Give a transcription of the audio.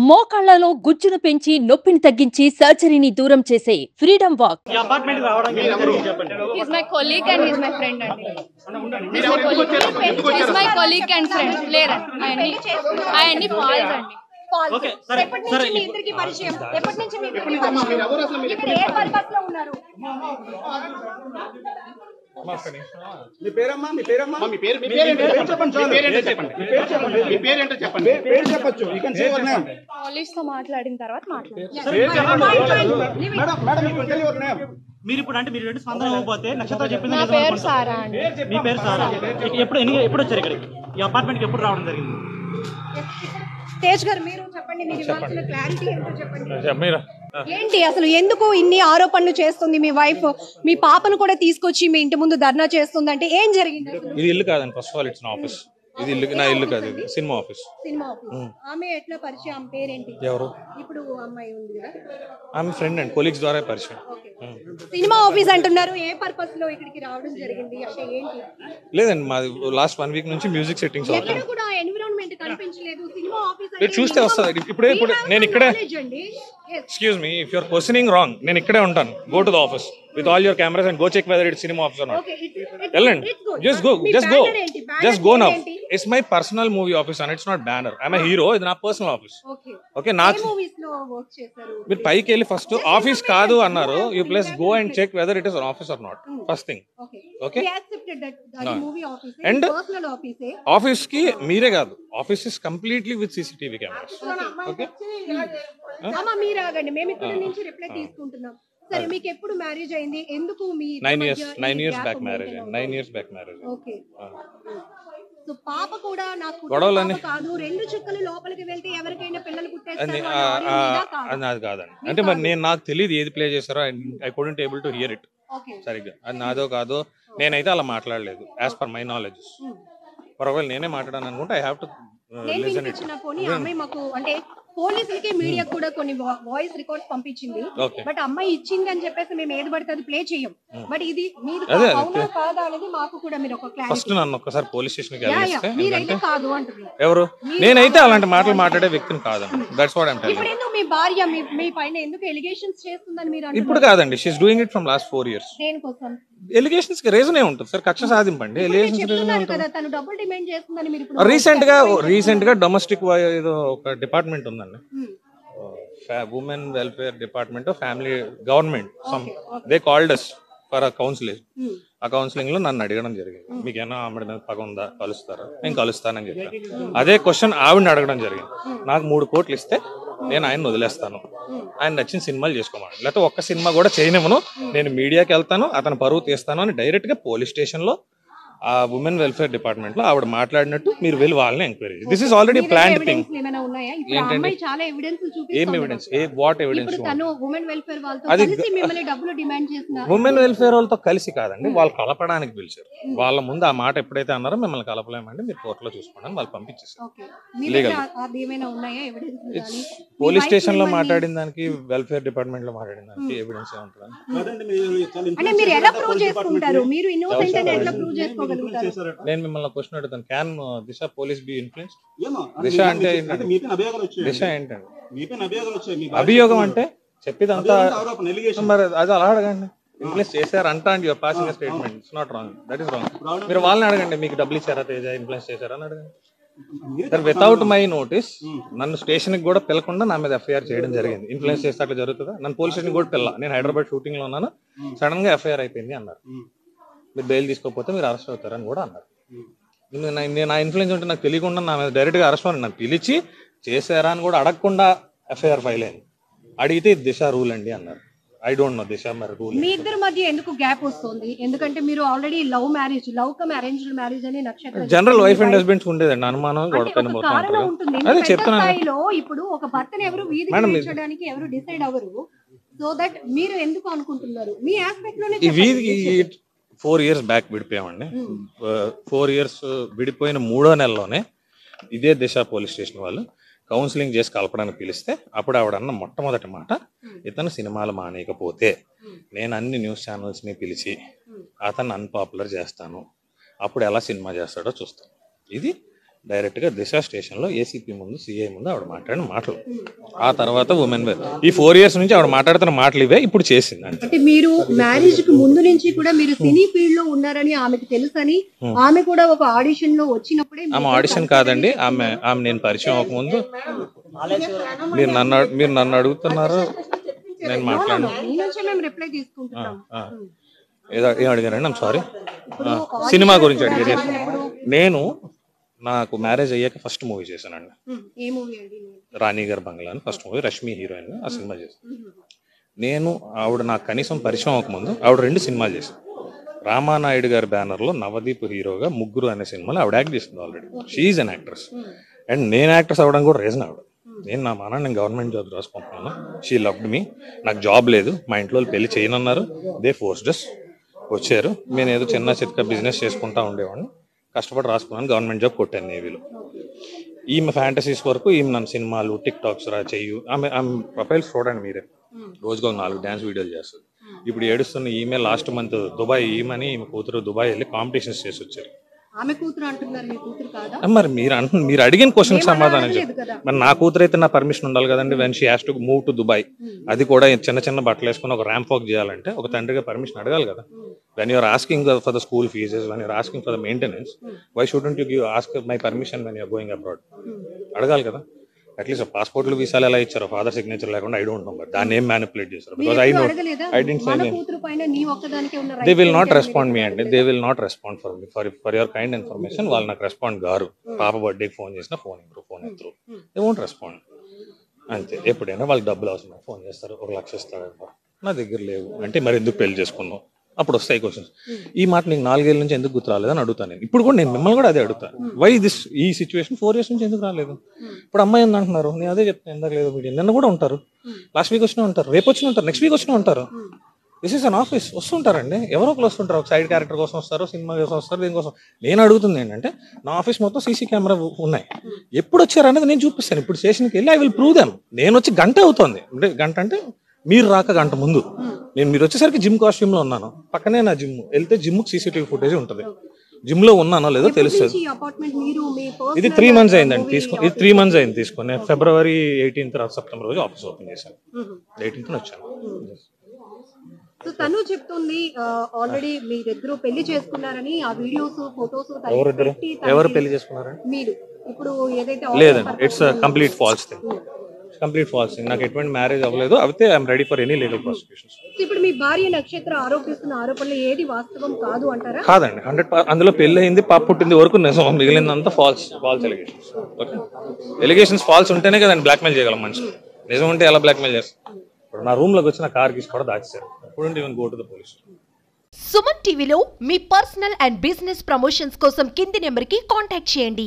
మోకాళ్లలో గుజ్జును పెంచి నొప్పిని తగ్గించి సర్జరీని దూరం చేసే freedom walk. He's my colleague and he's my friend అండి. He's my colleague and friend. లేరండి ఆయన్ని ఫాల్స్ అండి. ఎప్పటి నుంచి మీ ఇద్దరికి పరిచయం? ఇక్కడ ఏ పర్పస్ లో ఉన్నారు? పోలీస్ తో మాట్లాడిన తర్వాత మీరు ఇప్పుడు అంటే మీరు రెండు స్పందన ఇవ్వకపోతే నక్షత్ర చెప్పింది నా పేరు సారా అండి. మీ పేరు సారా. ఎప్పుడు వచ్చారు ఇక్కడికి? ఈ అపార్ట్మెంట్కి ఎప్పుడు రావడం జరిగింది? తేజ్ గారు మీరు చెప్పండి, మీరు ఇవ్వాల్సిన క్లారిటీ ఏంటో చెప్పండి. ఏంటి అసలు ఎందుకు ఇన్ని ఆరోపణలు చేస్తుంది మీ వైఫ్? మీ పాపను కూడా తీసుకొచ్చి మీ ఇంటి ముందు ధర్నా చేస్తుంది అంటే ఏం జరిగింది? ఇది ఇల్లు కాదండి, ఫస్ట్ ఆఫ్ ఆల్ ఇట్స్ నా ఆఫీస్. ఇది ఇల్లు, నా ఇల్లు కాదు, ఇది సినిమా ఆఫీస్. Cinema office. ఆమె ఎట్లా పరిచయం? ఆమె పేరేంటి? ఎవరు? ఇప్పుడు అమ్మాయి ఉంది కదా, ఆమె ఫ్రెండ్ అండి, కొలీగ్స్ ద్వారా పరిచయం. సినిమా ఆఫీస్ అంటున్నారు. ఏ పర్పస్ లో ఇక్కడికి రావడం జరిగింది అంటే ఏంటి? లేదండి, మాది లాస్ట్ 1 వీక్ నుంచి మ్యూజిక్ సెట్టింగ్స్ ఎక్కడ అవుతుంది. కూడా ఎన్విరాన్మెంట్ కనిపించలేదు. సినిమా ఆఫీస్ మీరు చూస్తే వస్తుంది. ఇప్పుడే నేను ఇక్కడే, excuse me, if you are questioning wrong, నేను ఇక్కడే ఉంటాను. Go to the office with all your cameras and go check whether it's cinema office or not. Ellen, just go now. It's my personal movie office and it's not banner. I'm a hero. It's not personal office. Okay, నాకు మీరు పైకి వెళ్ళి first office కాదు అన్నారు. You please go and check whether it is an office or not. First thing. Okay. And office కి మీరే కాదు, office is completely with CCTV cameras. Okay. మీరు ఆగండి, మేము ఇక్కడ నుంచి రిప్లై తీసుకుంటున్నాం. సరే, మీకు ఎప్పుడు మ్యారేజ్ అయింది? ఎందుకు మీ 9 years back marriage. 9 years back marriage. Okay. So పాప కూడా నాకు కాదు, 2 చుక్కలు లోపలికి వెళ్తే ఎవరికైనా పిల్లలు పుట్టేస్తారు అది కాదండి. అంటే మరి నాకు తెలియదు ఏది ప్లే చేస్తారో. I couldn't able to hear it సరిగ్గా. అది నాదో కాదో నేనైతే అలా మాట్లాడలేదు యాజ్ పర్ మై నాలెడ్జ్. ఒకవేళ నేనే మాట్లాడాను అనుకుంటే I have to listen it. అమ్మాయి మాకు అంటే పోలీసులకి మీడియా కూడా కొన్ని వాయిస్ రికార్డ్స్ పంపించింది. బట్ అమ్మాయి ఇచ్చింది అని చెప్పేసి మేము ఏది పడితే అది ప్లే చేయం. బట్ ఇది మీరు అవునా కాదా అనేది మాకు కూడా మీరు ఒక క్లారిటీ. ఫస్ట్ నన్ను ఒక్కసారి పోలీస్ స్టేషన్ కి వెళ్ళిస్తే. మీరైతే కాదు అంటున్నారు. ఎవరు? నేనైతే అలాంటి మాటలు మాట్లాడే వ్యక్తిని కాదండి. That's what I am telling. ఇప్పుడు ఎందుకు మీ భార్య మీ పైన ఎందుకు ఎలిగేషన్స్ చేస్తుందని మీరు అంటున్నారు? ఇప్పుడు కాదండి, she is doing it from last 4 years. దేనికోసం? ఎలిగేషన్స్ కి రీజన్ ఏ ఉంటుంది సార్, కక్ష సాధింపండి. ఎలిగేషన్స్ రీజన్ ఉంటుంది కదా, తను డబుల్ డిమాండ్ చేస్తుందని మీరు ఇప్పుడు రీసెంట్ గా డొమెస్టిక్ ఏదో ఒక డిపార్ట్మెంట్ ఉందండి, women welfare department family government, they called us for a counselling. ఆ కౌన్సిలింగ్ లో నన్ను అడగడం జరిగింది, మీకేనా ఆమె మీద పగ ఉందా, కలుస్తారా? నేను కలుస్తానని చెప్పాను. అదే క్వశ్చన్ ఆవిడని అడగడం జరిగింది. నాకు 3 కోట్లు ఇస్తే నేను ఆయన వదిలేస్తాను, ఆయన నచ్చిన సినిమాలు చేసుకోమని, లేకపోతే ఒక్క సినిమా కూడా చేయనివ్వను, నేను మీడియాకి వెళ్తాను, అతను పరువు తీస్తాను అని డైరెక్ట్ గా పోలీస్ స్టేషన్ లో ఆ ఉమెన్ వెల్ఫేర్ డిపార్ట్మెంట్ లో ఆవిడ మాట్లాడినట్టు మీరు వెళ్ళి వాళ్ళని enquiry. This is already planned thing. ఏంటండి? ఏం ఎవిడెన్స్? What evidence? అది ఉమెన్ వెల్ఫేర్ వాళ్ళతో కలిసి కాదండి, వాళ్ళు కలపడానికి పిలిచారు. వాళ్ళ ముందు ఆ మాట ఎప్పుడైతే అన్నారో మిమ్మల్ని కలపలేమండి, మీరు కోర్టులో చూసుకోండి వాళ్ళు పంపించేసారు. పోలీస్ స్టేషన్ లో మాట్లాడిన దానికి వెల్ఫేర్ డిపార్ట్మెంట్ లో మాట్లాడిన దానికి ఎవిడెన్స్ ఏముంటుంది? నేను మిమ్మల్ని క్వశ్చన్ అడుగుతాను, can Disha police be influenced? Disha అంటే దిశ ఏంటండి? అభియోగం అంటే చెప్పేదంతా మరి అది అలా అడగండి. ఇన్ఫ్లుయెన్స్ చేశారంట and your passing statement. It's not wrong, that is wrong. మీరు వాళ్ళని అడగండి, మీకు డబ్బులు ఇచ్చారా తేజ, ఇన్ఫ్లుయెన్స్ చేశారా అని అడగండి. సార్, వితౌట్ మై నోటీస్ నన్ను స్టేషన్ కి కూడా పిలకుండా నా మీద FIR చేయడం జరిగింది. ఇన్ఫ్లుయెన్స్ చేస్తే అట్లా జరుగుతుందా? నన్ను పోలీస్ స్టేషన్ కూడా పిల్ల, నేను హైదరాబాద్ షూటింగ్ లో ఉన్నాను, సడన్ గా FIR అయిపోయింది అన్నారు. మీరు బెయిల్ తీసుకోకపోతే మీరు అరెస్ట్ అవుతారని కూడా అన్నారు. నేను నా ఇన్ఫ్లుయెన్స్ ఉంటే నాకు తెలియకుండా నా మీద డైరెక్ట్ గా అరెస్ట్ అవ్వండి, నన్ను పిలిచి చేశారా అని కూడా అడగకుండా FIR ఫైల్ అయింది. అడిగితే ఇది దిశ రూల్ అండి అన్నారు. ఐ డోంట్ నో దిశ మరి రూల్. మీ ఇద్దరి మధ్య ఎందుకు గ్యాప్ వస్తుంది? ఎందుకంటే మీరు already love come arranged marriage అని నక్షత్రం జనరల్ వైఫ్ అండ్ హస్బెండ్స్ ఉండేదండి, అనుమానం అదే చెప్తున్నాను. ఇప్పుడు ఒక భర్తను ఎవరు వీధికి ఎవరు డిసైడ్ అవ్వరు. సో దట్ మీరు ఎందుకు అనుకుంటున్నారు? మీ ఆస్పెక్ట్ లోనే 4 years బ్యాక్ విడిపోయామండి. 4 years విడిపోయిన 3వ నెలలోనే ఇదే దిశ పోలీస్ స్టేషన్ వాళ్ళు కౌన్సిలింగ్ చేసి కలపడానికి పిలిస్తే అప్పుడు ఆవిడన్న మొట్టమొదటి మాట, ఇతను సినిమాలు మానేయకపోతే నేను అన్ని న్యూస్ ఛానల్స్ని పిలిచి అతను అన్పాపులర్ చేస్తాను, అప్పుడు ఎలా సినిమా చేస్తాడో చూస్తాను. ఇది డైరెక్ట్గా దిశ స్టేషన్లో ఏసీపీ ముందు సిఐ ముందు ఆవిడ మాట్లాడిన మాటలు. ఆ తర్వాత ఉమెన్ వేర్ ఈ 4 years నుంచి ఆవిడ మాట్లాడుతున్న మాటలు ఇవే ఇప్పుడు చేసింది. అంటే మీరు మ్యారేజ్ కి ముందు నుంచి కూడా మీరు సినీ ఫీల్డ్ లో ఉన్నారని ఆమెకు తెలుసని ఆమె కూడా ఒక ఆడిషన్ లో వచ్చినప్పుడే ఆమె ఆడిషన్ కాదండి, ఆమె నేను పరిచయం అవ్వకముందు మీరు నన్ను అడుగుతున్నారు, నేను మాట్లాడాను. మీ నుంచే మేము రిప్లై తీసుకుంటున్నాం. ఏం అడిగారండి? I'm sorry. సినిమా గురించి అడిగారు. నేను నాకు మ్యారేజ్ అయ్యాక ఫస్ట్ మూవీ చేశానండి, ఏ మూవీ అండి? రాణి గారి బంగ్లా అని ఫస్ట్ మూవీ, రష్మి హీరోయిన్. ఆ సినిమా చేశాను నేను. ఆవిడ నాకు కనీసం పరిచయం అవ్వకముందు ఆవిడ 2 సినిమాలు చేశాను. రామానాయుడు గారి బ్యానర్లో నవదీప్ హీరోగా ముగ్గురు అనే సినిమాలో ఆవిడ యాక్ట్ చేసింది already. She's an actress and నేను యాక్ట్రెస్ అవ్వడం కూడా రీజన్ ఆవిడ. నేను గవర్నమెంట్ జాబ్ రాసుకుంటున్నాను. She loved me. నాకు జాబ్ లేదు, మా ఇంట్లో పెళ్లి చేయనన్నారు. దే ఫోర్స్డ్ అస్. వచ్చారు. నేను ఏదో చిన్న చిత్క బిజినెస్ చేసుకుంటా ఉండేవాడిని. కష్టపడి రాసుకున్నాను, గవర్నమెంట్ జాబ్ కొట్టాను నేవీలో. ఈమె ఫ్యాంటసీస్ వరకు ఈమె నన్ను సినిమాలు టిక్ టాక్స్ చెయ్యు. ఆమె ప్రొఫైల్స్ చూడండి మీరే, రోజుకు 4 డ్యాన్స్ వీడియోలు చేస్తుంది. ఇప్పుడు ఏడుస్తున్న ఈమె లాస్ట్ మంత్ దుబాయ్ ఈమెని ఈమె కూతురు దుబాయ్ వెళ్ళి కాంపిటీషన్స్ చేసి వచ్చారు. ఆమె కూతురు అంటున్నారు, మీ కూతురు కాదా? మరి మీరు అడిగిన క్వశ్చన్ సమాధానం చెప్పి మరి నా కూతురు అయితే నా పర్మిషన్ ఉండాలి కదండి. When she has to move to Dubai, అది కూడా చిన్న బట్టలు వేసుకుని ఒక ర్యాంప్ వాక్ చేయాలంటే ఒక తండ్రిగా పర్మిషన్ అడగాలి కదా. When you're asking for the school fees, when you're asking for the maintenance, why shouldn't you ask my permission when you're going abroad? అడగాలి కదా. అట్లీస్ట్ పాస్పోర్ట్లు వీసాలు ఎలా ఇచ్చారో ఫాదర్ సిగ్నేచర్ లేకుండా ఐ డోంట్ నో, బట్ దాన్ని ఏం మ్యానిపులేట్ చేశారు? Because I don't say they will not respond me అండి. They will not respond for your kind information. వాళ్ళు నాకు రెస్పాండ్ గారు. పాప బర్త్డేకి ఫోన్ చేసినా ఫోన్ ఎత్తురు. They won't respond. అంతే. ఎప్పుడైనా వాళ్ళకి డబ్బులు అవసరం ఫోన్ చేస్తారు, 1 లక్ష ఇస్తారు. నా దగ్గర లేవు అంటే మరి ఎందుకు పెళ్లి చేసుకున్నావు? అప్పుడు వస్తాయి క్వశ్చన్స్. ఈ మాట నీకు 4 ఏళ్ళ నుంచి ఎందుకు గుర్తు రాలేదని అడుగుతాను నేను. ఇప్పుడు కూడా నేను మిమ్మల్ని కూడా అదే అడుగుతాను. వై దిస్ ఈ సిచ్యువేషన్ 4 years నుంచి ఎందుకు రాలేదు? ఇప్పుడు అమ్మాయి ఉంది అంటున్నారు, నేను అదే చెప్తాను. ఎందుకు లేదు? మీడియా నిన్న కూడా ఉంటారు, లాస్ట్ వీక్ వచ్చినా ఉంటారు, రేపు వచ్చినా ఉంటారు, నెక్స్ట్ వీక్ వచ్చినా ఉంటారు. This is an office. వస్తుంటారండి, ఎవరో ఒకరు వస్తుంటారు. ఒక సైడ్ క్యారెక్టర్ కోసం వస్తారు, సినిమా కోసం వస్తారు, దీనికోసం. నేను అడుగుతుంది ఏంటంటే నా ఆఫీస్ మొత్తం సీసీ కెమెరా ఉన్నాయి. ఎప్పుడు వచ్చారనేది నేను చూపిస్తాను. ఇప్పుడు స్టేషన్కి వెళ్ళి ఐ విల్ ప్రూవ్ దెమ్. నేను వచ్చి గంట అవుతుంది, అంటే గంట అంటే మీరు రాక గంట ముందు. మీరు వచ్చేసరికి జిమ్ కాస్ట్యూమ్ లో ఉన్నాను, పక్కనే నా జిమ్. వెళ్తే జిమ్ సీసీటీవీ ఫుటేజ్ ఉంటుంది. జిమ్ లో ఉన్నానో లేదో తెలుస్తుంది. ఇది 3 months అయిందండి తీసుకుని. ఇది 3 months అయింది తీసుకుని. February 18th సెప్టెంబర్ రోజు ఆఫీస్ ఓపెన్ చేశాను. 18th వచ్చాను. సో తను చెప్తుంది ఆల్రెడీ మీరిద్దరు పెళ్లి చేసుకున్నారని. ఆ వీడియోస్ ఫోటోస్ ఎవరు పెళ్లి చేసుకున్నారని? మీరు ఇప్పుడు ఏదైతే లేదండి, it's complete falls thing. Complete falls thing. నాకు ఎటువంటి మ్యారేజ్ అవ్వలేదు. అయితే I'm ready for any legal prosecutions. ఇప్పుడు మీ భార్య నక్షత్ర ఆరోపిస్తున్న ఆరోపణలు ఏది వాస్తవం కాదు అంటారా? కాదండి, 100%. అందులో పెళ్లి అయింది, పాప పుట్టింది వరకు నిజం, మిగిలిందంతా false allegations. Okay, allegations false ఉంటేనే కదండి బ్లాక్మెయిల్ చేయగలం మనిషి. నిజం ఉంటే ఎలా బ్లాక్మెయిల్ చేస్తారు? ఇప్పుడు నా రూమ్ లోకి వచ్చిన కార్ గీసి కూడా దాచేశారు. అప్పుడు even go to the police. Suman టీవీలో మీ పర్సనల్ అండ్ బిజినెస్ ప్రమోషన్స్ కోసం కింది నెంబర్కి కాంటాక్ట్ చేయండి.